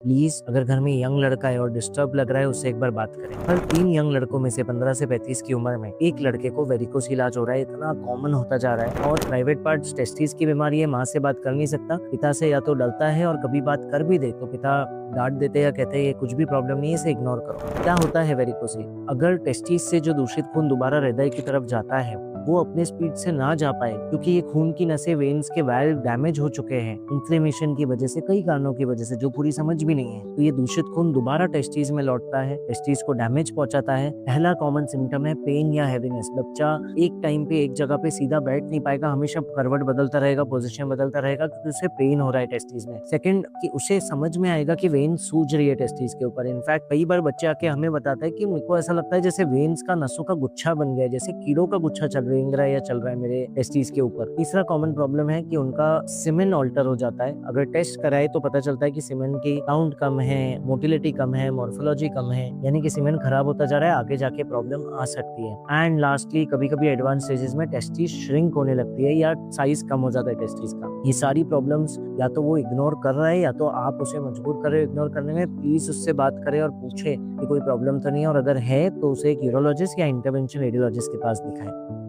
Please अगर घर में यंग लड़का है और डिस्टर्ब लग रहा है उससे एक बार बात करें। हर 3 यंग लड़कों में से 15 से 35 की उम्र में एक लड़के को वेरिकोस इलाज हो रहा है। इतना कॉमन होता जा रहा है। और प्राइवेट पार्ट्स टेस्टिस की बीमारी है, माँ से बात कर नहीं सकता, पिता से या तो डरता है, और कभी बात कर भी दे तो पिता डांट देते या कहते हैं ये कुछ भी प्रॉब्लम नहीं है, इसे इग्नोर करो। क्या होता है वेरिकोस? अगर टेस्टिस से जो दूषित खून दोबारा हृदय की तरफ जाता है वो अपने स्पीड से ना जा पाए, क्योंकि ये खून की नसें, वेन्स के वाल्व डैमेज हो चुके हैं इन्फ्लेमेशन की वजह से, कई कारणों की वजह से जो पूरी समझ भी नहीं है, तो ये दूषित खून दोबारा टेस्टिस में लौटता है, टेस्टिस को डैमेज पहुंचाता है। पहला कॉमन सिम्टम है पेन या हैवीनेस। बच्चा एक टाइम पे एक जगह पे सीधा बैठ नहीं पाएगा, हमेशा करवट बदलता रहेगा, पोजीशन बदलता रहेगा, क्योंकि उसे पेन हो रहा है टेस्टिस में। सेकंड, कि उसे समझ में आएगा कि वेन सूज रही है टेस्टिस के ऊपर। इनफैक्ट कई बार बच्चे आके हमें बताता है कि मुझको ऐसा लगता है जैसे वेन्स का नसों का गुच्छा बन गया है, जैसे कीड़ों का गुच्छा रेंग रहा है या चल रहा है मेरे टेस्टिस के ऊपर। तीसरा कॉमन प्रॉब्लम है कि उनका सीमेन ऑल्टर हो जाता है। अगर टेस्ट कराए तो पता चलता है कि सीमेन की काउंट कम है, मोटिलिटी कम है, मॉर्फोलॉजी कम है, यानी कि सीमेन खराब होता जा रहा है, आगे जाके प्रॉब्लम आ सकती है। एंड लास्टली, कभी कभी एडवांस स्टेजेस में टेस्टिस श्रिंक होने लगती है या साइज कम हो जाता है टेस्टिस का। ये सारी प्रॉब्लम्स या तो वो इग्नोर कर रहा है या तो आप उसे मजबूर कर रहे हो इग्नोर करने में। प्लीज उससे बात करें और पूछे कि कोई प्रॉब्लम तो नहीं है, और अगर है तो उसे एक यूरोलॉजिस्ट या इंटरवेंशन रेडियोलॉजिस्ट के पास दिखाएं।